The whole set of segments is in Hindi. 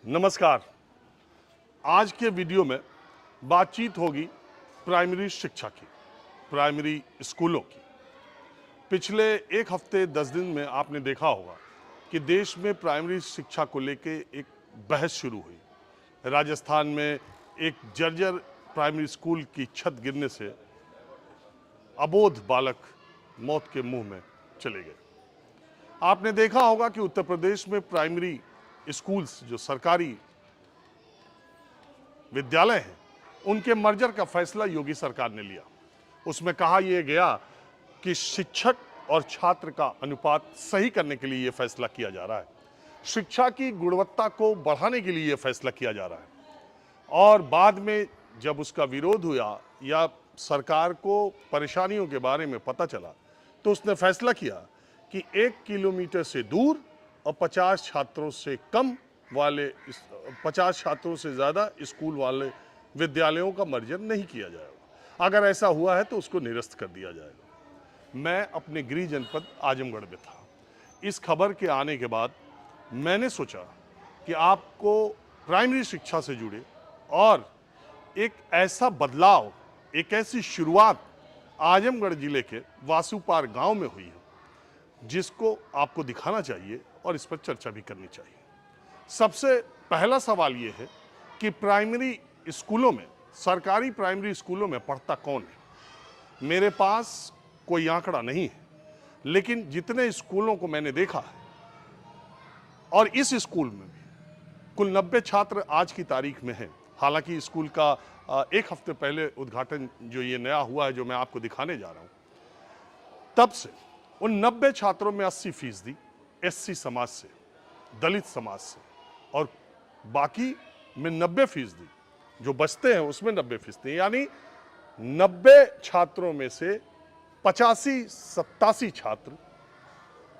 नमस्कार। आज के वीडियो में बातचीत होगी प्राइमरी शिक्षा की, प्राइमरी स्कूलों की। पिछले एक हफ्ते 10 दिन में आपने देखा होगा कि देश में प्राइमरी शिक्षा को लेके एक बहस शुरू हुई। राजस्थान में एक जर्जर प्राइमरी स्कूल की छत गिरने से अबोध बालक मौत के मुंह में चले गए। आपने देखा होगा कि उत्तर प्रदेश में प्राइमरी स्कूल्स, जो सरकारी विद्यालय हैं, उनके मर्जर का फैसला योगी सरकार ने लिया। उसमें कहा यह गया कि शिक्षक और छात्र का अनुपात सही करने के लिए यह फैसला किया जा रहा है, शिक्षा की गुणवत्ता को बढ़ाने के लिए यह फैसला किया जा रहा है। और बाद में जब उसका विरोध हुआ या सरकार को परेशानियों के बारे में पता चला, तो उसने फैसला किया कि 1 किलोमीटर से दूर और 50 छात्रों से कम वाले 50 छात्रों से ज़्यादा स्कूल वाले विद्यालयों का मर्जर नहीं किया जाएगा। अगर ऐसा हुआ है तो उसको निरस्त कर दिया जाएगा। मैं अपने गृह जनपद आजमगढ़ में था। इस खबर के आने के बाद मैंने सोचा कि आपको प्राइमरी शिक्षा से जुड़े और एक ऐसा बदलाव, एक ऐसी शुरुआत आजमगढ़ जिले के वासुपार गांव में हुई है, जिसको आपको दिखाना चाहिए और इस पर चर्चा भी करनी चाहिए। सबसे पहला सवाल यह है कि प्राइमरी स्कूलों में, सरकारी प्राइमरी स्कूलों में पढ़ता कौन है। मेरे पास कोई आंकड़ा नहीं है, लेकिन जितने स्कूलों को मैंने देखा है, और इस स्कूल में भी कुल 90 छात्र आज की तारीख में हैं। हालांकि स्कूल का एक हफ्ते पहले उद्घाटन जो ये नया हुआ है, जो मैं आपको दिखाने जा रहा हूं, तब से उन 90 छात्रों में 80% एससी समाज से, दलित समाज से, और बाकी में 90% जो बचते हैं उसमें 90%, यानी 90 छात्रों में से 85-87 छात्र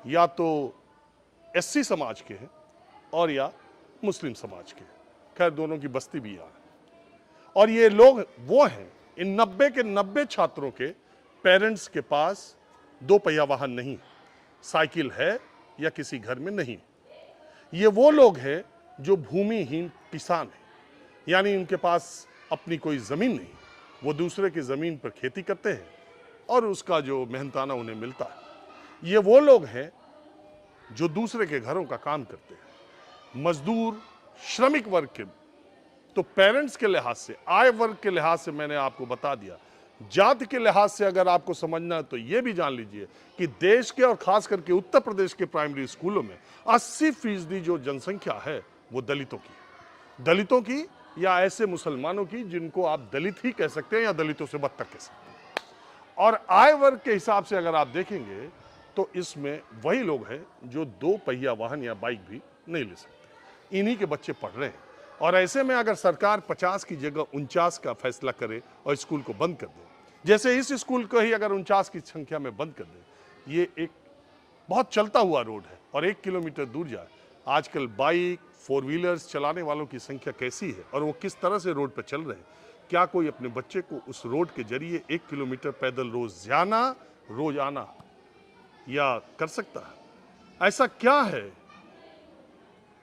या तो एससी समाज के हैं और या मुस्लिम समाज के। खैर, दोनों की बस्ती भी यहाँ है। और ये लोग वो हैं, इन 90 के 90 छात्रों के पेरेंट्स के पास 2 पहिया वाहन नहीं, साइकिल है या किसी घर में नहीं। ये वो लोग हैं जो भूमिहीन किसान हैं, यानी उनके पास अपनी कोई ज़मीन नहीं, वो दूसरे की ज़मीन पर खेती करते हैं और उसका जो मेहनताना उन्हें मिलता है। ये वो लोग हैं जो दूसरे के घरों का काम करते हैं, मजदूर, श्रमिक वर्ग के। तो पेरेंट्स के लिहाज से, आय वर्ग के लिहाज से मैंने आपको बता दिया। जाति के लिहाज से अगर आपको समझना है तो यह भी जान लीजिए कि देश के और खास करके उत्तर प्रदेश के प्राइमरी स्कूलों में 80% जो जनसंख्या है वो दलितों की या ऐसे मुसलमानों की जिनको आप दलित ही कह सकते हैं या दलितों से बदतर कह सकते हैं। और आय वर्ग के हिसाब से अगर आप देखेंगे तो इसमें वही लोग हैं जो 2 पहिया वाहन या बाइक भी नहीं ले सकते। इन्हीं के बच्चे पढ़ रहे हैं। और ऐसे में अगर सरकार 50 की जगह 49 का फैसला करे और स्कूल को बंद कर दे, जैसे इस स्कूल को ही अगर 49 की संख्या में बंद कर दे, ये एक बहुत चलता हुआ रोड है और 1 किलोमीटर दूर जाए। आजकल बाइक, 4 व्हीलर्स चलाने वालों की संख्या कैसी है और वो किस तरह से रोड पर चल रहे हैं। क्या कोई अपने बच्चे को उस रोड के जरिए 1 किलोमीटर पैदल रोज जाना, रोज आना या कर सकता है? ऐसा क्या है?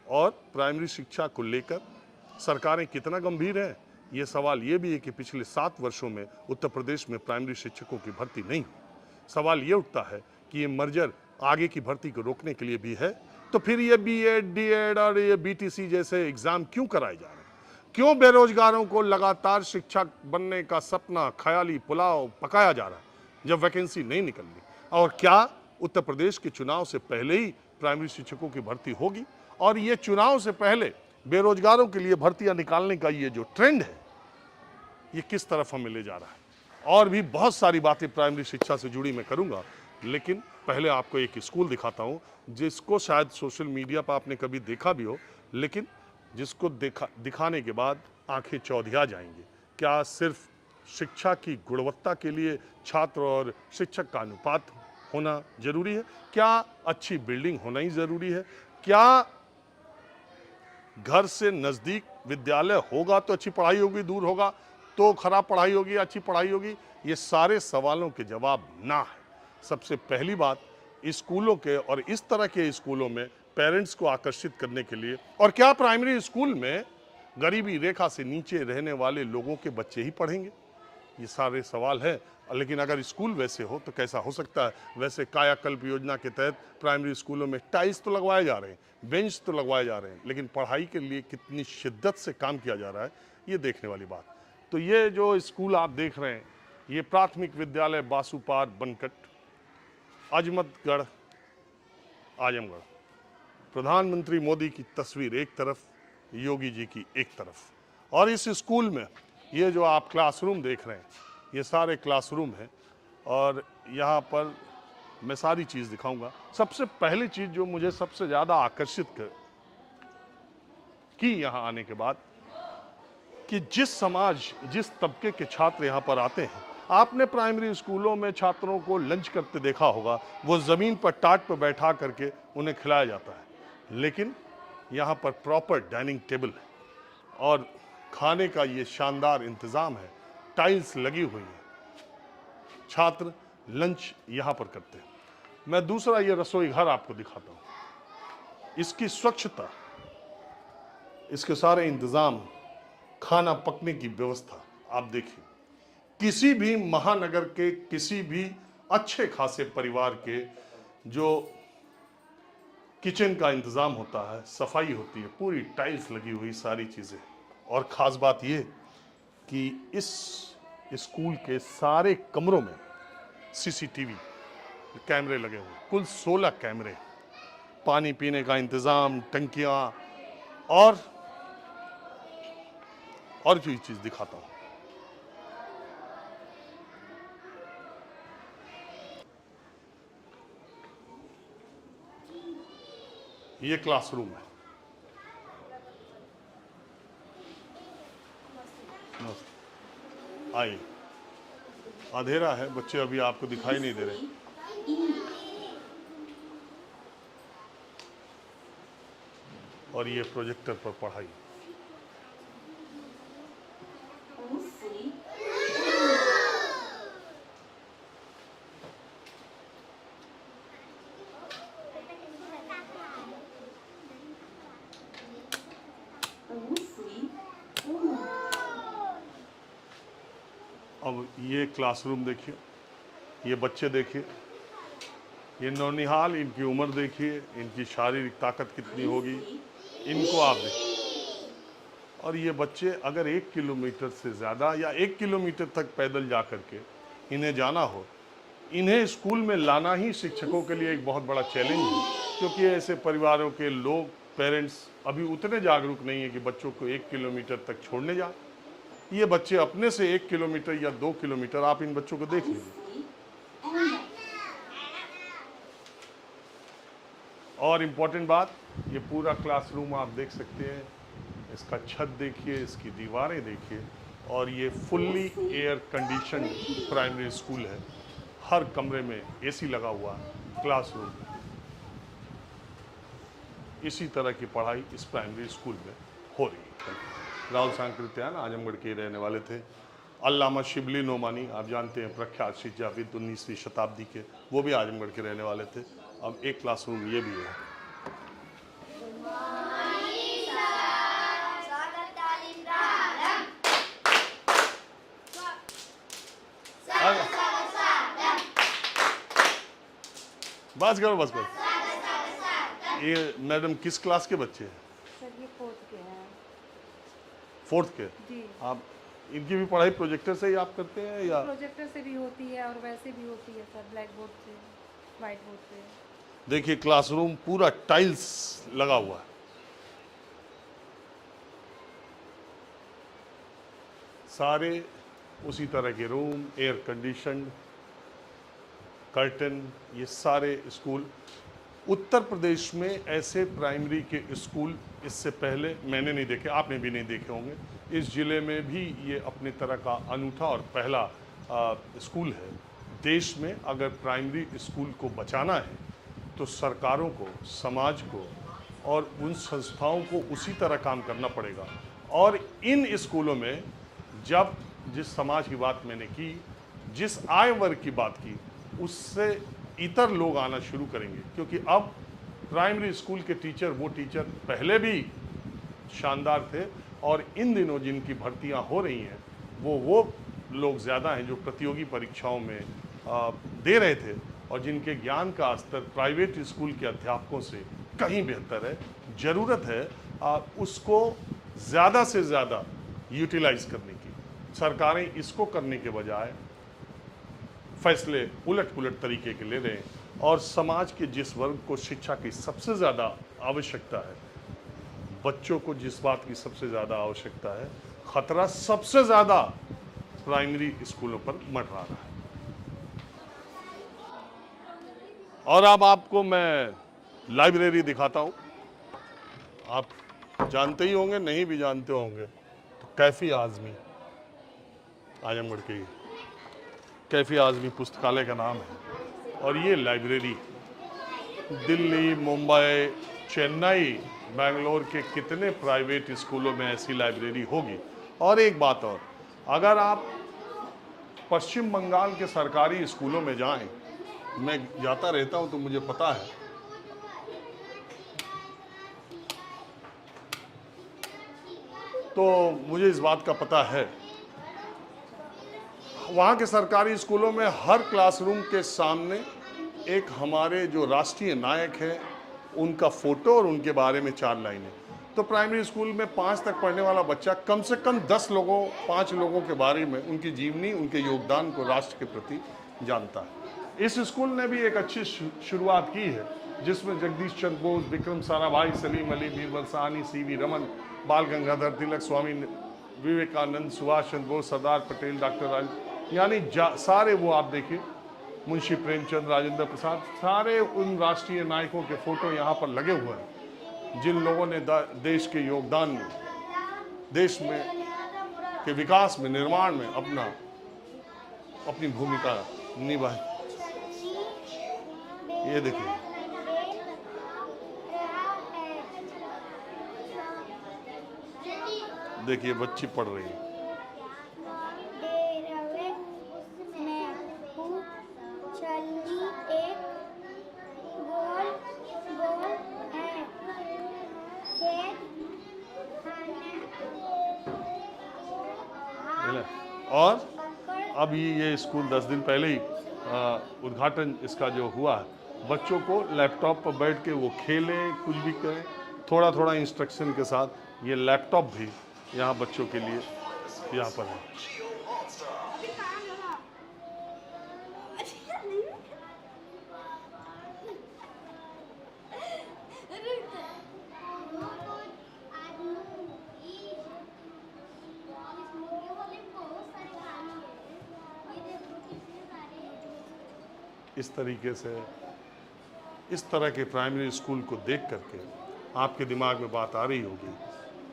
और प्राइमरी शिक्षा को लेकर सरकारें कितना गंभीर हैं? ये सवाल ये भी है कि पिछले 7 वर्षों में उत्तर प्रदेश में प्राइमरी शिक्षकों की भर्ती नहीं हुई। सवाल ये उठता है कि ये मर्जर आगे की भर्ती को रोकने के लिए भी है, तो फिर ये बीएड, डीएड और ये बीटीसी जैसे एग्जाम क्यों कराए जा रहे हैं? क्यों बेरोजगारों को लगातार शिक्षक बनने का सपना, ख्याली पुलाव पकाया जा रहा है जब वैकेंसी नहीं निकल रही? और क्या उत्तर प्रदेश के चुनाव से पहले ही प्राइमरी शिक्षकों की भर्ती होगी? और ये चुनाव से पहले बेरोजगारों के लिए भर्तियां निकालने का ये जो ट्रेंड है, ये किस तरफ हमें ले जा रहा है? और भी बहुत सारी बातें प्राइमरी शिक्षा से जुड़ी मैं करूंगा, लेकिन पहले आपको एक स्कूल दिखाता हूं जिसको शायद सोशल मीडिया पर आपने कभी देखा भी हो, लेकिन जिसको दिखाने के बाद आंखें चौधिया जाएंगी। क्या सिर्फ शिक्षा की गुणवत्ता के लिए छात्र और शिक्षक का अनुपात होना जरूरी है? क्या अच्छी बिल्डिंग होना ही जरूरी है? क्या घर से नजदीक विद्यालय होगा तो अच्छी पढ़ाई होगी, दूर होगा तो खराब पढ़ाई होगी, अच्छी पढ़ाई होगी? ये सारे सवालों के जवाब ना है। सबसे पहली बात, स्कूलों के और इस तरह के स्कूलों में पेरेंट्स को आकर्षित करने के लिए। और क्या प्राइमरी स्कूल में गरीबी रेखा से नीचे रहने वाले लोगों के बच्चे ही पढ़ेंगे? ये सारे सवाल हैं। लेकिन अगर स्कूल वैसे हो तो कैसा हो सकता है? वैसे कायाकल्प योजना के तहत प्राइमरी स्कूलों में टाइल्स तो लगवाए जा रहे हैं, बेंच तो लगवाए जा रहे हैं, लेकिन पढ़ाई के लिए कितनी शिद्दत से काम किया जा रहा है, ये देखने वाली बात। तो ये जो स्कूल आप देख रहे हैं, ये प्राथमिक विद्यालय बासुपार बनकट, अजमतगढ़, आजमगढ़। प्रधानमंत्री मोदी की तस्वीर एक तरफ, योगी जी की एक तरफ। और इस स्कूल में ये जो आप क्लासरूम देख रहे हैं, ये सारे क्लासरूम हैं। और यहाँ पर मैं सारी चीज़ दिखाऊंगा। सबसे पहली चीज़ जो मुझे सबसे ज़्यादा आकर्षित की यहाँ आने के बाद, कि जिस समाज, जिस तबके के छात्र यहाँ पर आते हैं, आपने प्राइमरी स्कूलों में छात्रों को लंच करते देखा होगा, वो ज़मीन पर टाट पर बैठा करके उन्हें खिलाया जाता है। लेकिन यहाँ पर प्रॉपर डाइनिंग टेबल है और खाने का ये शानदार इंतज़ाम है, टाइल्स लगी हुई है, छात्र लंच यहाँ पर करते हैं। मैं दूसरा ये रसोई घर आपको दिखाता हूँ। इसकी स्वच्छता, इसके सारे इंतज़ाम, खाना पकने की व्यवस्था आप देखिए। किसी भी महानगर के, किसी भी अच्छे खासे परिवार के जो किचन का इंतज़ाम होता है, सफाई होती है, पूरी टाइल्स लगी हुई, सारी चीज़ें। और ख़ास बात ये कि इस स्कूल के सारे कमरों में सीसीटीवी कैमरे लगे हुए, कुल 16 कैमरे, पानी पीने का इंतज़ाम, टंकियाँ। और जो चीज़ दिखाता हूँ, ये क्लासरूम है। आइए, अंधेरा है, बच्चे अभी आपको दिखाई नहीं दे रहे। और ये प्रोजेक्टर पर पढ़ाई। अब ये क्लासरूम देखिए, ये बच्चे देखिए, ये नौनिहाल, इनकी उम्र देखिए, इनकी शारीरिक ताकत कितनी होगी, इनको आप देखिए। और ये बच्चे अगर 1 किलोमीटर से ज़्यादा या 1 किलोमीटर तक पैदल जा कर के इन्हें जाना हो, इन्हें स्कूल में लाना ही शिक्षकों के लिए एक बहुत बड़ा चैलेंज है। क्योंकि ऐसे परिवारों के लोग, पेरेंट्स अभी उतने जागरूक नहीं है कि बच्चों को 1 किलोमीटर तक छोड़ने जाए। ये बच्चे अपने से 1 किलोमीटर या 2 किलोमीटर, आप इन बच्चों को देख लीजिए। और इम्पोर्टेंट बात, ये पूरा क्लासरूम आप देख सकते हैं, इसका छत देखिए, इसकी दीवारें देखिए। और ये fully air condition primary school है, हर कमरे में एसी लगा हुआ क्लासरूम। इसी तरह की पढ़ाई इस प्राइमरी स्कूल में हो रही है। राहुल सांकृत्यायन आजमगढ़ के रहने वाले थे। अल्लामा शिबली नोमानी, आप जानते हैं, प्रख्यात शिक्षाविद 19वीं शताब्दी के, वो भी आजमगढ़ के रहने वाले थे। अब एक क्लासरूम ये भी है। बस करो, बस बस। ये मैडम किस क्लास के बच्चे हैं? सर ये 4th के हैं। 4th के? जी। आप इनकी भी पढ़ाई प्रोजेक्टर से ही आप करते हैं या? प्रोजेक्टर से भी होती है और वैसे भी होती है सर, ब्लैक बोर्ड से, वाइट बोर्ड से। देखिए क्लासरूम पूरा टाइल्स लगा हुआ है। सारे उसी तरह के रूम, एयर कंडीशनड, कर्टन, ये सारे स्कूल। उत्तर प्रदेश में ऐसे प्राइमरी के स्कूल इससे पहले मैंने नहीं देखे, आपने भी नहीं देखे होंगे। इस ज़िले में भी ये अपने तरह का अनूठा और पहला स्कूल है। देश में अगर प्राइमरी स्कूल को बचाना है तो सरकारों को, समाज को और उन संस्थाओं को उसी तरह काम करना पड़ेगा। और इन स्कूलों में जब जिस समाज की बात मैंने की, जिस आय वर्ग की बात की, उससे इतर लोग आना शुरू करेंगे। क्योंकि अब प्राइमरी स्कूल के टीचर वो टीचर पहले भी शानदार थे, और इन दिनों जिनकी भर्तियां हो रही हैं वो लोग ज़्यादा हैं जो प्रतियोगी परीक्षाओं में दे रहे थे, और जिनके ज्ञान का स्तर प्राइवेट स्कूल के अध्यापकों से कहीं बेहतर है। ज़रूरत है उसको ज़्यादा से ज़्यादा यूटिलाइज करने की। सरकारें इसको करने के बजाय फैसले उलट पुलट तरीके के ले रहे हैं, और समाज के जिस वर्ग को शिक्षा की सबसे ज़्यादा आवश्यकता है, बच्चों को जिस बात की सबसे ज़्यादा आवश्यकता है, खतरा सबसे ज़्यादा प्राइमरी स्कूलों पर मंडरा रहा है। और अब आपको मैं लाइब्रेरी दिखाता हूँ। आप जानते ही होंगे, नहीं भी जानते होंगे तो कैफी आज़मी, आजमगढ़ के कैफी आज़मी पुस्तकालय का नाम है। और ये लाइब्रेरी दिल्ली, मुंबई, चेन्नई, बेंगलोर के कितने प्राइवेट स्कूलों में ऐसी लाइब्रेरी होगी। और एक बात और, अगर आप पश्चिम बंगाल के सरकारी स्कूलों में जाएं, मैं जाता रहता हूं तो मुझे पता है, तो मुझे इस बात का पता है, वहाँ के सरकारी स्कूलों में हर क्लासरूम के सामने एक हमारे जो राष्ट्रीय नायक हैं उनका फोटो और उनके बारे में 4 लाइनें। तो प्राइमरी स्कूल में 5 तक पढ़ने वाला बच्चा कम से कम 5 लोगों के बारे में, उनकी जीवनी, उनके योगदान को राष्ट्र के प्रति जानता है। इस स्कूल ने भी एक अच्छी शुरुआत की है, जिसमें जगदीश चंद्र बोस, विक्रम साराभाई, सलीम अली, बीरबल साहनी, सीवी रमन, बाल गंगाधर तिलक, स्वामी विवेकानंद, सुभाष चंद्र बोस, सरदार पटेल, डॉक्टर यानी सारे वो आप देखिए, मुंशी प्रेमचंद, राजेंद्र प्रसाद, सारे उन राष्ट्रीय नायकों के फोटो यहाँ पर लगे हुए हैं, जिन लोगों ने देश के योगदान में, देश में के विकास में, निर्माण में अपनी भूमिका निभाई। ये देखिए, देखिए बच्ची पढ़ रही है। और अब ये स्कूल 10 दिन पहले ही उद्घाटन इसका जो हुआ है, बच्चों को लैपटॉप पर बैठ के वो खेलें, कुछ भी करें, थोड़ा थोड़ा इंस्ट्रक्शन के साथ। ये लैपटॉप भी यहाँ बच्चों के लिए यहाँ पर है। इस तरीके से, इस तरह के प्राइमरी स्कूल को देख करके आपके दिमाग में बात आ रही होगी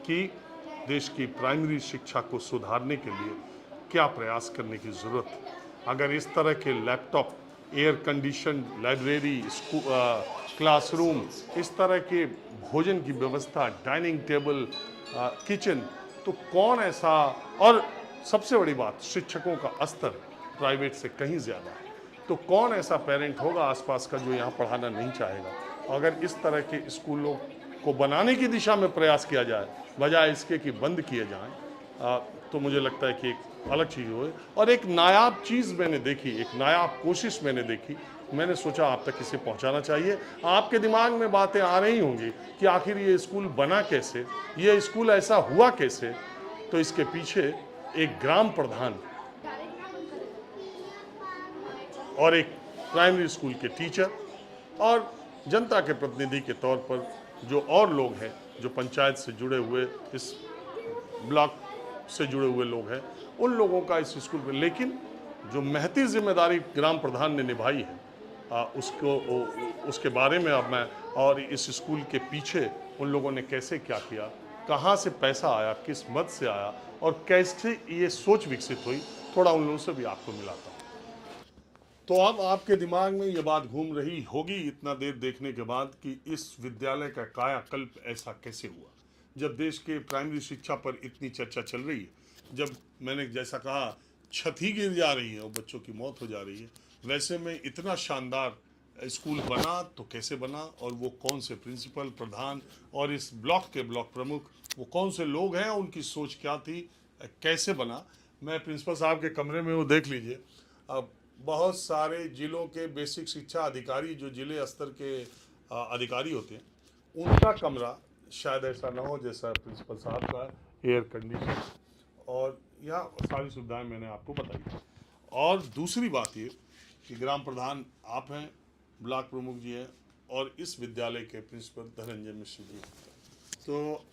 कि देश की प्राइमरी शिक्षा को सुधारने के लिए क्या प्रयास करने की ज़रूरत है। अगर इस तरह के laptop, air condition library, classroom, इस तरह के भोजन की व्यवस्था, डाइनिंग टेबल, किचन, तो कौन ऐसा, और सबसे बड़ी बात, शिक्षकों का स्तर प्राइवेट से कहीं ज़्यादा है, तो कौन ऐसा पेरेंट होगा आसपास का जो यहाँ पढ़ाना नहीं चाहेगा। अगर इस तरह के स्कूलों को बनाने की दिशा में प्रयास किया जाए, बजाय इसके कि बंद किए जाएं, तो मुझे लगता है कि एक अलग चीज़ हो। और एक नायाब चीज़ मैंने देखी, एक नायाब कोशिश मैंने देखी, मैंने सोचा आप तक इसे पहुँचाना चाहिए। आपके दिमाग में बातें आ रही होंगी कि आखिर ये स्कूल बना कैसे, ये स्कूल ऐसा हुआ कैसे। तो इसके पीछे एक ग्राम प्रधान और एक प्राइमरी स्कूल के टीचर और जनता के प्रतिनिधि के तौर पर जो और लोग हैं, जो पंचायत से जुड़े हुए, इस ब्लॉक से जुड़े हुए लोग हैं, उन लोगों का इस स्कूल में, लेकिन जो महती जिम्मेदारी ग्राम प्रधान ने निभाई है, उसके बारे में अब मैं, और इस स्कूल के पीछे उन लोगों ने कैसे क्या किया, कहाँ से पैसा आया, किस मद से आया, और कैसे ये सोच विकसित हुई, थोड़ा उन लोगों से भी आपको मिलाता हूँ। तो अब आपके दिमाग में ये बात घूम रही होगी इतना देर देखने के बाद कि इस विद्यालय का कायाकल्प ऐसा कैसे हुआ, जब देश के प्राइमरी शिक्षा पर इतनी चर्चा चल रही है, जब मैंने जैसा कहा छत ही गिर जा रही है और बच्चों की मौत हो जा रही है, वैसे में इतना शानदार स्कूल बना तो कैसे बना, और वो कौन से प्रिंसिपल, प्रधान और इस ब्लॉक के ब्लॉक प्रमुख वो कौन से लोग हैं, उनकी सोच क्या थी, कैसे बना। मैं प्रिंसिपल साहब के कमरे में वो देख लीजिए, अब बहुत सारे जिलों के बेसिक शिक्षा अधिकारी जो जिले स्तर के अधिकारी होते हैं, उनका कमरा शायद ऐसा ना हो जैसा प्रिंसिपल साहब का, एयर कंडीशन और यहाँ सारी सुविधाएं मैंने आपको बताई। और दूसरी बात ये कि ग्राम प्रधान आप हैं, ब्लॉक प्रमुख जी हैं, और इस विद्यालय के प्रिंसिपल धनंजय मिश्र जी। तो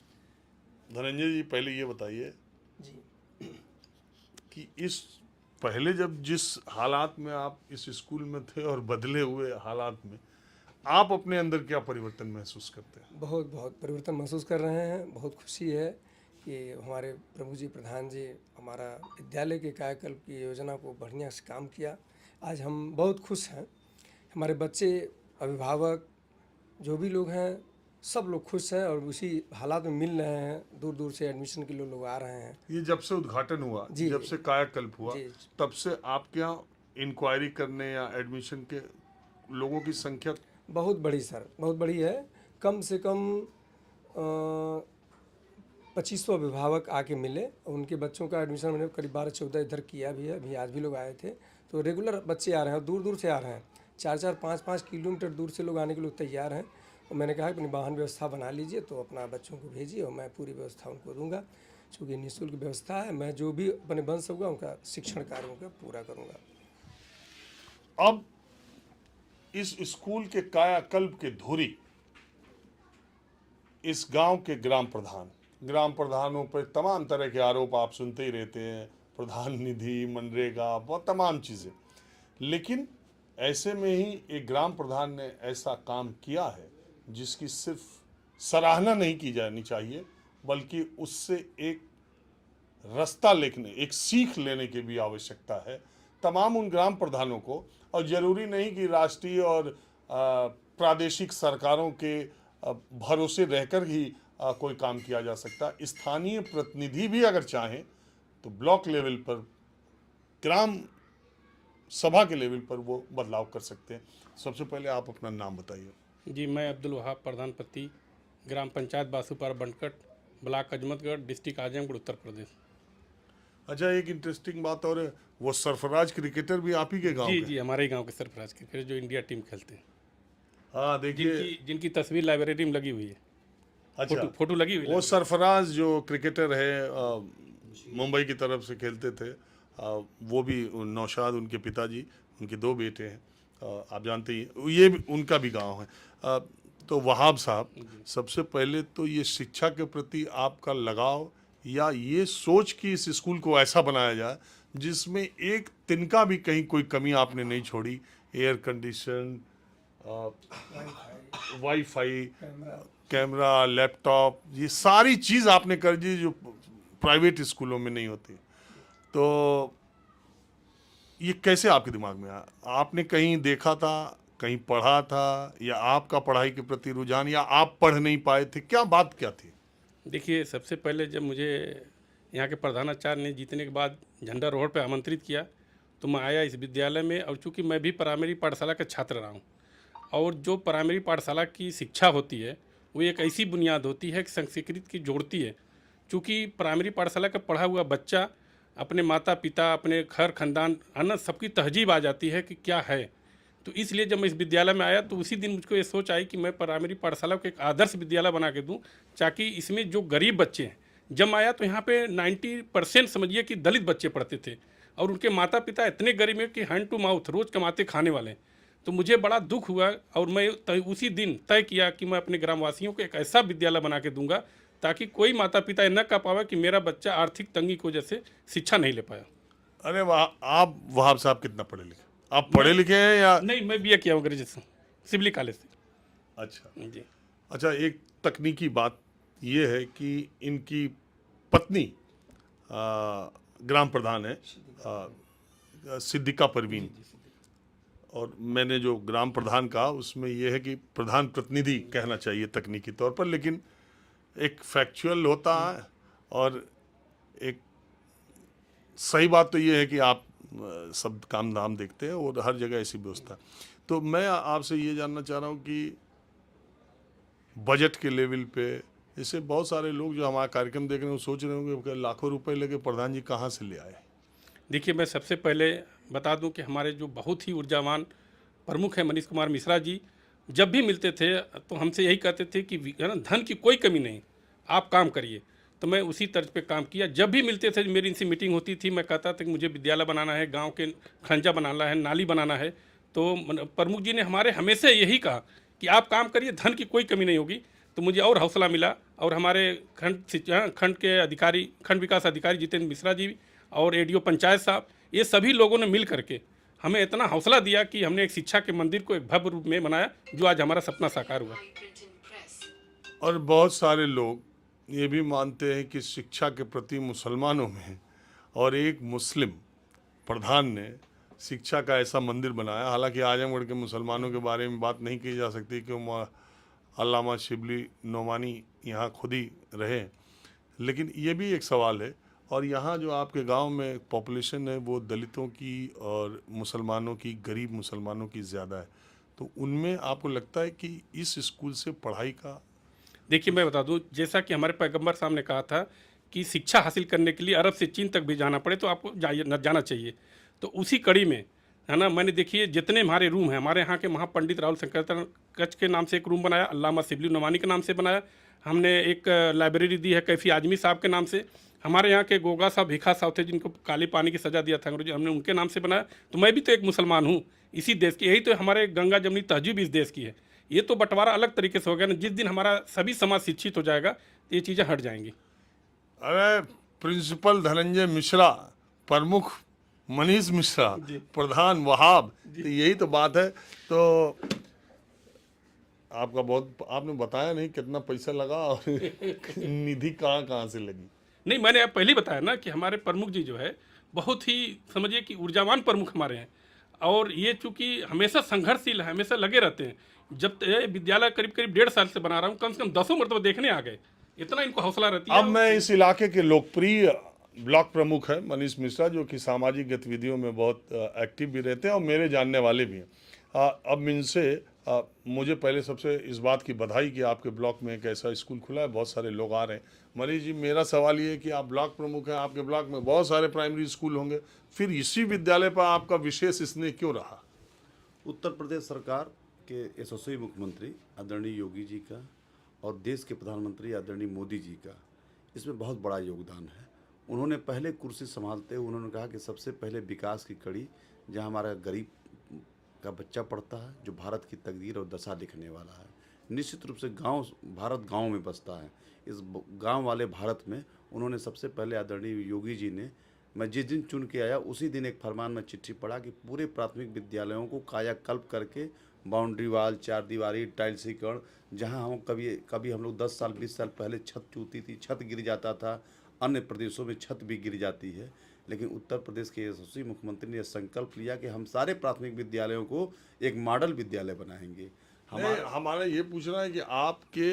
धनंजय जी पहले ये बताइए जी कि इस पहले जब जिस हालात में आप इस स्कूल में थे और बदले हुए हालात में आप अपने अंदर क्या परिवर्तन महसूस करते हैं? बहुत बहुत परिवर्तन महसूस कर रहे हैं। बहुत खुशी है कि हमारे प्रभु जी, प्रधान जी हमारा विद्यालय के कायाकल्प की योजना को बढ़िया से काम किया। आज हम बहुत खुश हैं। हमारे बच्चे, अभिभावक, जो भी लोग हैं, सब लोग खुश हैं और उसी हालात में मिल रहे हैं। दूर दूर से एडमिशन के लिए लोग आ रहे हैं। ये जब से उद्घाटन हुआ, जी, जब से कायाकल्प हुआ, जी। तब से आपके यहाँ इंक्वायरी करने या एडमिशन के लोगों की संख्या बहुत बड़ी सर, बहुत बड़ी है। कम से कम 2500 अभिभावक आके मिले। उनके बच्चों का एडमिशन मैंने करीब 12-14 इधर किया भी है। अभी आज भी लोग आए थे। तो रेगुलर बच्चे आ रहे हैं और दूर दूर से आ रहे हैं। 4-4, 5-5 किलोमीटर दूर से लोग आने के लिए तैयार हैं। और मैंने कहा कि अपनी वाहन व्यवस्था बना लीजिए, तो अपना बच्चों को भेजिए और मैं पूरी व्यवस्था उनको दूंगा। चूँकि निःशुल्क व्यवस्था है, मैं जो भी अपने बन सकूँगा उनका शिक्षण कार्य उनका पूरा करूँगा। अब इस स्कूल के कायाकल्प के धुरी इस गांव के ग्राम प्रधानों पर तमाम तरह के आरोप आप सुनते ही रहते हैं, प्रधान निधि, मनरेगा, बहुत तमाम चीज़ें। लेकिन ऐसे में ही एक ग्राम प्रधान ने ऐसा काम किया है जिसकी सिर्फ सराहना नहीं की जानी चाहिए, बल्कि उससे एक रास्ता लेने, एक सीख लेने की भी आवश्यकता है तमाम उन ग्राम प्रधानों को। और ज़रूरी नहीं कि राष्ट्रीय और प्रादेशिक सरकारों के भरोसे रहकर ही कोई काम किया जा सकता। स्थानीय प्रतिनिधि भी अगर चाहें तो ब्लॉक लेवल पर, ग्राम सभा के लेवल पर वो बदलाव कर सकते हैं। सबसे पहले आप अपना नाम बताइए। जी, मैं अब्दुल वहाब, प्रधानपति, ग्राम पंचायत बासुपार बनकट, ब्लॉक अजमतगढ़, डिस्ट्रिक्ट आजमगढ़, उत्तर प्रदेश। अच्छा, एक इंटरेस्टिंग बात और है, वो सरफराज क्रिकेटर भी आप ही के गांव जी के? जी, हमारे ही गांव के सरफराज क्रिकेटर जो इंडिया टीम खेलते हैं, हाँ, देखिए। जिनकी तस्वीर लाइब्रेरी में लगी हुई है। अच्छा, फोटो लगी हुई है। वो सरफराज जो क्रिकेटर है, मुंबई की तरफ से खेलते थे, वो भी नौशाद, उनके पिताजी, उनके 2 बेटे हैं, आप जानते ही हैं। ये भी उनका भी गांव है। तो वहाब साहब, सबसे पहले तो ये शिक्षा के प्रति आपका लगाव या ये सोच कि इस स्कूल को ऐसा बनाया जाए जिसमें एक तिनका भी कहीं कोई कमी आपने नहीं छोड़ी, air condition, wifi, camera, laptop, ये सारी चीज़ आपने कर दी जो प्राइवेट स्कूलों में नहीं होती। तो ये कैसे आपके दिमाग में आया? आपने कहीं देखा था, कहीं पढ़ा था, या आपका पढ़ाई के प्रति रुझान, या आप पढ़ नहीं पाए थे, क्या बात क्या थी? देखिए, सबसे पहले जब मुझे यहाँ के प्रधानाचार्य ने जीतने के बाद झंडा रोड पर आमंत्रित किया तो मैं आया इस विद्यालय में। और चूँकि मैं भी प्राइमरी पाठशाला का छात्र रहा हूँ, और जो प्राइमरी पाठशाला की शिक्षा होती है वो एक ऐसी बुनियाद होती है कि संस्कृत की जोड़ती है। चूँकि प्राइमरी पाठशाला का पढ़ा हुआ बच्चा अपने माता पिता, अपने घर खानदान, अन्य सबकी तहजीब आ जाती है कि क्या है। तो इसलिए जब मैं इस विद्यालय में आया तो उसी दिन मुझको ये सोच आई कि मैं प्राइमरी पाठशाला को एक आदर्श विद्यालय बना के दूँ, ताकि इसमें जो गरीब बच्चे हैं, जब मैं आया तो यहाँ पे 90% समझिए कि दलित बच्चे पढ़ते थे, और उनके माता पिता इतने गरीब हैं कि हैंड टू माउथ रोज़ कमाते खाने वाले हैं। तो मुझे बड़ा दुख हुआ और मैं उसी दिन तय किया कि मैं अपने ग्रामवासियों को एक ऐसा विद्यालय बना के दूंगा ताकि कोई माता पिता ये न कह पावे कि मेरा बच्चा आर्थिक तंगी की वजह से शिक्षा नहीं ले पाया। अरे वाह, आप वहाब साहब कितना पढ़े लिखे? आप पढ़े लिखे हैं या नहीं, मैं बीए किया हूँ ग्रेजुएशन सिवली कॉलेज से। अच्छा जी। अच्छा, एक तकनीकी बात ये है कि इनकी पत्नी ग्राम प्रधान है, सिद्दीका परवीन, और मैंने जो ग्राम प्रधान कहा उसमें यह है कि प्रधान प्रतिनिधि कहना चाहिए तकनीकी तौर पर, लेकिन एक फैक्चुअल होता है और एक सही बात तो ये है कि आप सब काम धाम देखते हैं और हर जगह ऐसी व्यवस्था। तो मैं आपसे ये जानना चाह रहा हूँ कि बजट के लेवल पे जैसे बहुत सारे लोग जो हमारा कार्यक्रम देख रहे हैं वो सोच रहे होंगे कि लाखों रुपए लगे, प्रधान जी कहाँ से ले आए। देखिए, मैं सबसे पहले बता दूं कि हमारे जो बहुत ही ऊर्जावान प्रमुख हैं मनीष कुमार मिश्रा जी, जब भी मिलते थे तो हमसे यही कहते थे कि है ना, धन की कोई कमी नहीं, आप काम करिए। तो मैं उसी तर्ज पे काम किया। जब भी मिलते थे, मेरी इनसे मीटिंग होती थी, मैं कहता था कि मुझे विद्यालय बनाना है, गांव के खंजा बनाना है, नाली बनाना है। तो प्रमुख जी ने हमारे हमेशा यही कहा कि आप काम करिए, धन की कोई कमी नहीं होगी। तो मुझे और हौसला मिला, और हमारे खंड के अधिकारी, खंड विकास अधिकारी जितेंद्र मिश्रा जी और एडीओ पंचायत साहब, ये सभी लोगों ने मिल करके हमें इतना हौसला दिया कि हमने एक शिक्षा के मंदिर को एक भव्य रूप में बनाया, जो आज हमारा सपना साकार हुआ। और बहुत सारे लोग ये भी मानते हैं कि शिक्षा के प्रति मुसलमानों में और एक मुस्लिम प्रधान ने शिक्षा का ऐसा मंदिर बनाया। हालांकि आजमगढ़ के मुसलमानों के बारे में बात नहीं की जा सकती कि अल्लामा शिबली नोमानी यहाँ खुद ही रहे, लेकिन ये भी एक सवाल है। और यहाँ जो आपके गांव में पॉपुलेशन है वो दलितों की और मुसलमानों की, गरीब मुसलमानों की ज़्यादा है, तो उनमें आपको लगता है कि इस स्कूल से पढ़ाई का। देखिए, मैं बता दूं, जैसा कि हमारे पैगंबर साहब ने कहा था कि शिक्षा हासिल करने के लिए अरब से चीन तक भी जाना पड़े तो आपको जाना चाहिए। तो उसी कड़ी में, है ना, मैंने देखिए जितने हमारे रूम हैं, हमारे यहाँ के महापंडित राहुल शंकर कच्छ के नाम से एक रूम बनाया, अल्लामा शिबली नोमानी के नाम से बनाया। हमने एक लाइब्रेरी दी है कैफी आजमी साहब के नाम से। हमारे यहाँ के गोगा साहब, भिखा साहब थे जिनको काली पानी की सज़ा दिया था अंग्रेजी, हमने उनके नाम से बनाया। तो मैं भी तो एक मुसलमान हूँ इसी देश की, यही तो हमारे गंगा जमनी तहजीब इस देश की है। ये तो बंटवारा अलग तरीके से हो गया ना। जिस दिन हमारा सभी समाज शिक्षित हो जाएगा तो ये चीज़ें हट जाएंगी। अरे प्रिंसिपल धनंजय मिश्रा, प्रमुख मनीष मिश्रा, प्रधान वहाब, तो यही तो बात है। तो आपका बहुत, आपने बताया नहीं कितना पैसा लगा और निधि कहाँ कहाँ से लगी। नहीं, मैंने अब पहले ही बताया ना कि हमारे प्रमुख जी जो है बहुत ही, समझिए कि ऊर्जावान प्रमुख हमारे हैं। और ये चूँकि हमेशा संघर्षशील है, हमेशा लगे रहते हैं। जब ये विद्यालय करीब 1.5 साल से बना रहा हूँ, कम से कम 10 मरतबा देखने आ गए, इतना इनको हौसला रहती है। अब मैं इस इलाके के लोकप्रिय ब्लॉक प्रमुख है मनीष मिश्रा, जो कि सामाजिक गतिविधियों में बहुत एक्टिव भी रहते हैं और मेरे जानने वाले भी हैं। अब इनसे मुझे पहले सबसे इस बात की बधाई कि आपके ब्लॉक में एक ऐसा स्कूल खुला है, बहुत सारे लोग आ रहे हैं। मनीष जी, मेरा सवाल ये है कि आप ब्लॉक प्रमुख हैं, आपके ब्लॉक में बहुत सारे प्राइमरी स्कूल होंगे, फिर इसी विद्यालय पर आपका विशेष स्नेह क्यों रहा? उत्तर प्रदेश सरकार के यशस्वी मुख्यमंत्री आदरणीय योगी जी का और देश के प्रधानमंत्री आदरणीय मोदी जी का इसमें बहुत बड़ा योगदान है। उन्होंने पहले कुर्सी संभालते हुए उन्होंने कहा कि सबसे पहले विकास की कड़ी जहां हमारा गरीब का बच्चा पढ़ता है, जो भारत की तकदीर और दशा लिखने वाला है। निश्चित रूप से भारत गाँव में बसता है। इस गाँव वाले भारत में उन्होंने सबसे पहले आदरणीय योगी जी ने, मैं जिस दिन चुन के आया उसी दिन एक फरमान में चिट्ठी पढ़ा कि पूरे प्राथमिक विद्यालयों को कायाकल्प करके बाउंड्री वाल, 4 दीवारी, टाइल्सीकरण, जहां हम कभी हम लोग 10 साल 20 साल पहले छत चूती थी, छत गिर जाता था, अन्य प्रदेशों में छत भी गिर जाती है, लेकिन उत्तर प्रदेश के यशस्वी मुख्यमंत्री ने संकल्प लिया कि हम सारे प्राथमिक विद्यालयों को एक मॉडल विद्यालय बनाएंगे। हमारा ये पूछना है कि आपके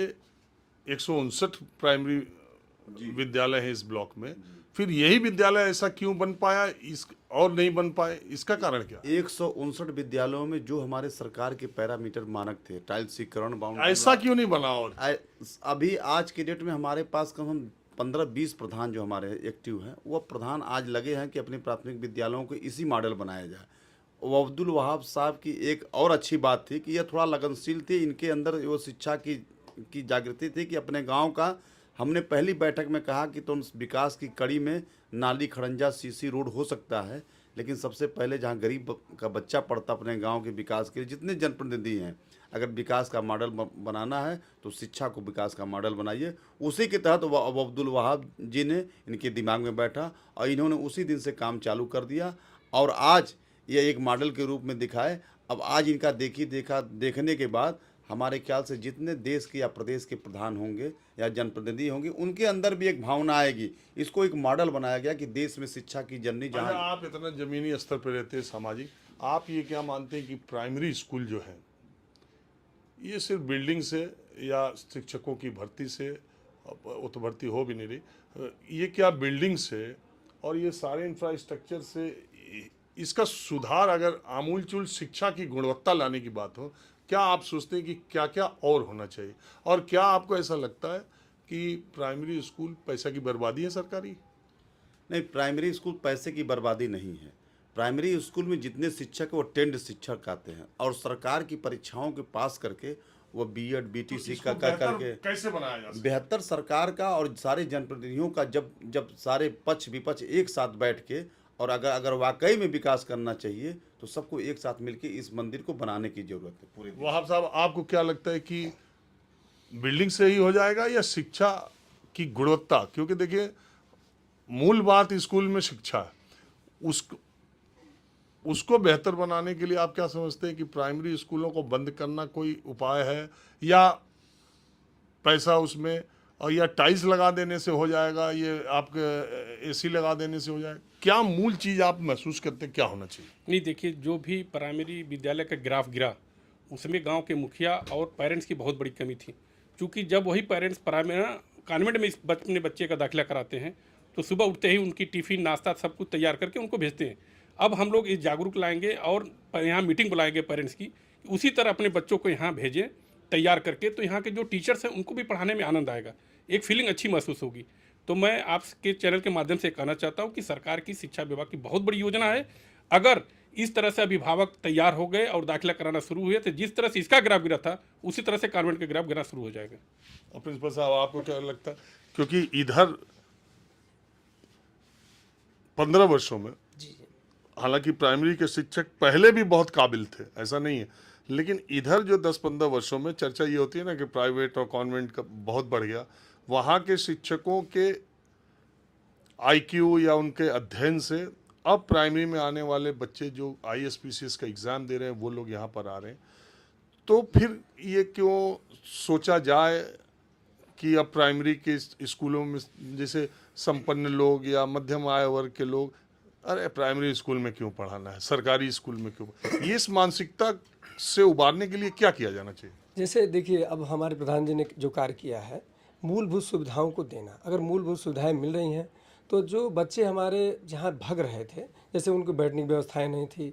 159 प्राइमरी विद्यालय हैं इस ब्लॉक में, फिर यही विद्यालय ऐसा क्यों बन पाया, इस और नहीं बन पाए, इसका कारण क्या? 159 विद्यालयों में जो हमारे सरकार के पैरामीटर मानक थे, टाइल्सीकरण, बाउंड्री, ऐसा क्यों नहीं बना? और अभी आज के डेट में हमारे पास कम 15-20 प्रधान जो हमारे एक्टिव हैं, वो प्रधान आज लगे हैं कि अपने प्राथमिक विद्यालयों को इसी मॉडल बनाया जाए। अब्दुल वहाब साहब की एक और अच्छी बात थी कि ये थोड़ा लगनशील थे, इनके अंदर वो शिक्षा की जागृति थी कि अपने गांव का, हमने पहली बैठक में कहा कि तो विकास की कड़ी में नाली, खड़ंजा, सीसी रोड हो सकता है, लेकिन सबसे पहले जहां गरीब का बच्चा पढ़ता अपने गांव के विकास के लिए, जितने जनप्रतिनिधि हैं, अगर विकास का मॉडल बनाना है तो शिक्षा को विकास का मॉडल बनाइए। उसी के तहत अब्दुल वहाब जी ने इनके दिमाग में बैठा और इन्होंने उसी दिन से काम चालू कर दिया और आज ये एक मॉडल के रूप में दिखाए। अब आज इनका देखने के बाद हमारे ख्याल से जितने देश के या प्रदेश के प्रधान होंगे या जनप्रतिनिधि होंगे, उनके अंदर भी एक भावना आएगी। इसको एक मॉडल बनाया गया कि देश में शिक्षा की जननी जहाँ। आप इतना जमीनी स्तर पर रहते हैं, सामाजिक, आप ये क्या मानते हैं कि प्राइमरी स्कूल जो है ये सिर्फ बिल्डिंग से या शिक्षकों की भर्ती से, वो तो भर्ती हो भी नहीं रही, ये क्या बिल्डिंग से और ये सारे इंफ्रास्ट्रक्चर से इसका सुधार, अगर आमूलचूल शिक्षा की गुणवत्ता लाने की बात हो, क्या आप सोचते हैं कि क्या क्या और होना चाहिए? और क्या आपको ऐसा लगता है कि प्राइमरी स्कूल पैसा की बर्बादी है सरकारी? नहीं, प्राइमरी स्कूल पैसे की बर्बादी नहीं है। प्राइमरी स्कूल में जितने शिक्षक हैं वो टेंड शिक्षक आते हैं और सरकार की परीक्षाओं के पास करके वो बीएड बीटीसी इसको का बेहतर करके कैसे बनाया जा सकता बेहतर सरकार का और सारे जनप्रतिनिधियों का जब जब सारे पक्ष विपक्ष एक साथ बैठ के, और अगर अगर वाकई में विकास करना चाहिए तो सबको एक साथ मिलकर इस मंदिर को बनाने की जरूरत है पूरे है? देश। वहाब साहब, आपको क्या लगता है कि बिल्डिंग से ही हो जाएगा या शिक्षा की गुणवत्ता? क्योंकि देखिए, मूल बात स्कूल में शिक्षा है, उसको बेहतर बनाने के लिए आप क्या समझते हैं कि प्राइमरी स्कूलों को बंद करना कोई उपाय है, या पैसा उसमें, और या टाइल्स लगा देने से हो जाएगा, ये आपके एसी लगा देने से हो जाएगा? क्या मूल चीज़ आप महसूस करते हैं क्या होना चाहिए? नहीं, देखिए, जो भी प्राइमरी विद्यालय का ग्राफ गिरा उसमें गांव के मुखिया और पेरेंट्स की बहुत बड़ी कमी थी। क्योंकि जब वही पेरेंट्स प्राइमरी कॉन्वेंट में अपने बच्चे का दाखिला कराते हैं तो सुबह उठते ही उनकी टिफ़िन नाश्ता सब कुछ तैयार करके उनको भेजते हैं। अब हम लोग इस जागरूक लाएंगे और यहाँ मीटिंग बुलाएंगे पेरेंट्स की, उसी तरह अपने बच्चों को यहाँ भेजें तैयार करके, तो यहाँ के जो टीचर्स हैं उनको भी पढ़ाने में आनंद आएगा, एक फीलिंग अच्छी महसूस होगी। तो मैं आपके चैनल के माध्यम से कहना चाहता हूँ कि सरकार की शिक्षा विभाग की बहुत बड़ी योजना है। अगर इस तरह से अभिभावक तैयार हो गए और दाखिला कराना शुरू हुए तो जिस तरह से इसका ग्राफ गिरा था उसी तरह से कॉन्वेंट का ग्राफ गिरना शुरू हो जाएगा। और प्रिंसिपल साहब, आपको क्या लगता है? क्योंकि इधर 15 वर्षों में, हालांकि प्राइमरी के शिक्षक पहले भी बहुत काबिल थे, ऐसा नहीं है, लेकिन इधर जो 10-15 वर्षों में चर्चा ये होती है ना कि प्राइवेट और कॉन्वेंट का बहुत बढ़ गया, वहाँ के शिक्षकों के आईक्यू या उनके अध्ययन से अब प्राइमरी में आने वाले बच्चे जो आईएसपीसीएस का एग्ज़ाम दे रहे हैं वो लोग यहाँ पर आ रहे हैं। तो फिर ये क्यों सोचा जाए कि अब प्राइमरी के स्कूलों में जैसे संपन्न लोग या मध्यम आय वर्ग के लोग, अरे प्राइमरी स्कूल में क्यों पढ़ाना है, सरकारी स्कूल में क्यों? ये इस मानसिकता से उबारने के लिए क्या किया जाना चाहिए? जैसे देखिए, अब हमारे प्रधान जी ने जो कार्य किया है, मूलभूत सुविधाओं को देना। अगर मूलभूत सुविधाएं मिल रही हैं तो जो बच्चे हमारे जहाँ भग रहे थे, जैसे उनको बैठने की व्यवस्थाएं नहीं थी,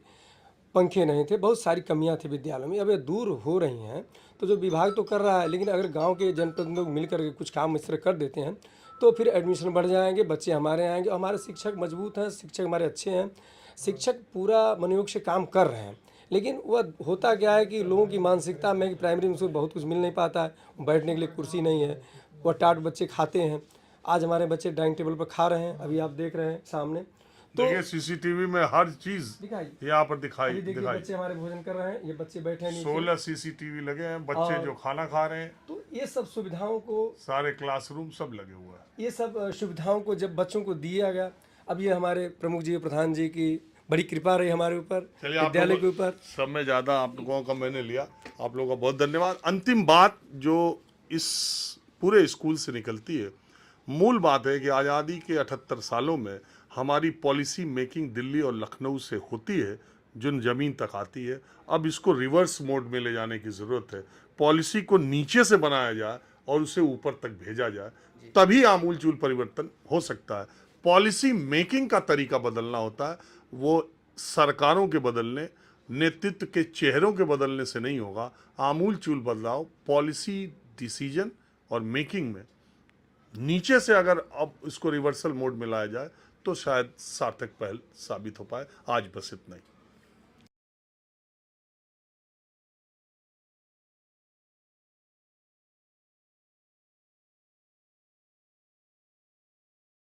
पंखे नहीं थे, बहुत सारी कमियां थी विद्यालयों में, अब ये दूर हो रही हैं। तो जो विभाग तो कर रहा है, लेकिन अगर गांव के जनप्रतिनिधि लोग मिलकर के कुछ काम इस तरह कर देते हैं तो फिर एडमिशन बढ़ जाएंगे, बच्चे हमारे आएंगे, और हमारे शिक्षक मजबूत हैं, शिक्षक हमारे अच्छे हैं, शिक्षक पूरा मनोयोग से काम कर रहे हैं। लेकिन वह होता क्या है कि लोगों की मानसिकता में कि प्राइमरी में बहुत कुछ मिल नहीं पाता है, बैठने के लिए कुर्सी नहीं है, वह टाट बच्चे खाते हैं। आज हमारे बच्चे डाइनिंग टेबल पर खा रहे हैं, अभी आप देख रहे हैं सामने। तो देखिए सीसीटीवी में हर चीज दिखाइए, यहाँ पर अभी दिखाई देखिए बच्चे हमारे भोजन कर रहे हैं, ये बच्चे बैठे हैं नीचे। 16 सीसीटीवी लगे हैं, बच्चे जो खाना खा रहे हैं, तो ये सब सुविधाओं को, सारे क्लासरूम सब लगे हुए हैं। ये सब सुविधाओं को जब बच्चों को दिया गया, अब ये हमारे प्रमुख जी, प्रधान जी की बड़ी कृपा रही हमारे ऊपर, चलिए, आप विद्यालय लोगों- के ऊपर। सब में ज़्यादा आप लोगों का मैंने लिया, आप लोगों का बहुत धन्यवाद। अंतिम बात जो इस पूरे स्कूल से निकलती है, मूल बात है कि आज़ादी के 78 सालों में हमारी पॉलिसी मेकिंग दिल्ली और लखनऊ से होती है, जो ज़मीन तक आती है। अब इसको रिवर्स मोड में ले जाने की ज़रूरत है, पॉलिसी को नीचे से बनाया जाए और उसे ऊपर तक भेजा जाए, तभी आमूलचूल परिवर्तन हो सकता है। पॉलिसी मेकिंग का तरीका बदलना होता है, वो सरकारों के बदलने, नेतृत्व के चेहरों के बदलने से नहीं होगा। आमूलचूल बदलाव पॉलिसी डिसीजन और मेकिंग में नीचे से अगर अब इसको रिवर्सल मोड में लाया जाए तो शायद सार्थक पहल साबित हो पाए। आज बस इतना ही।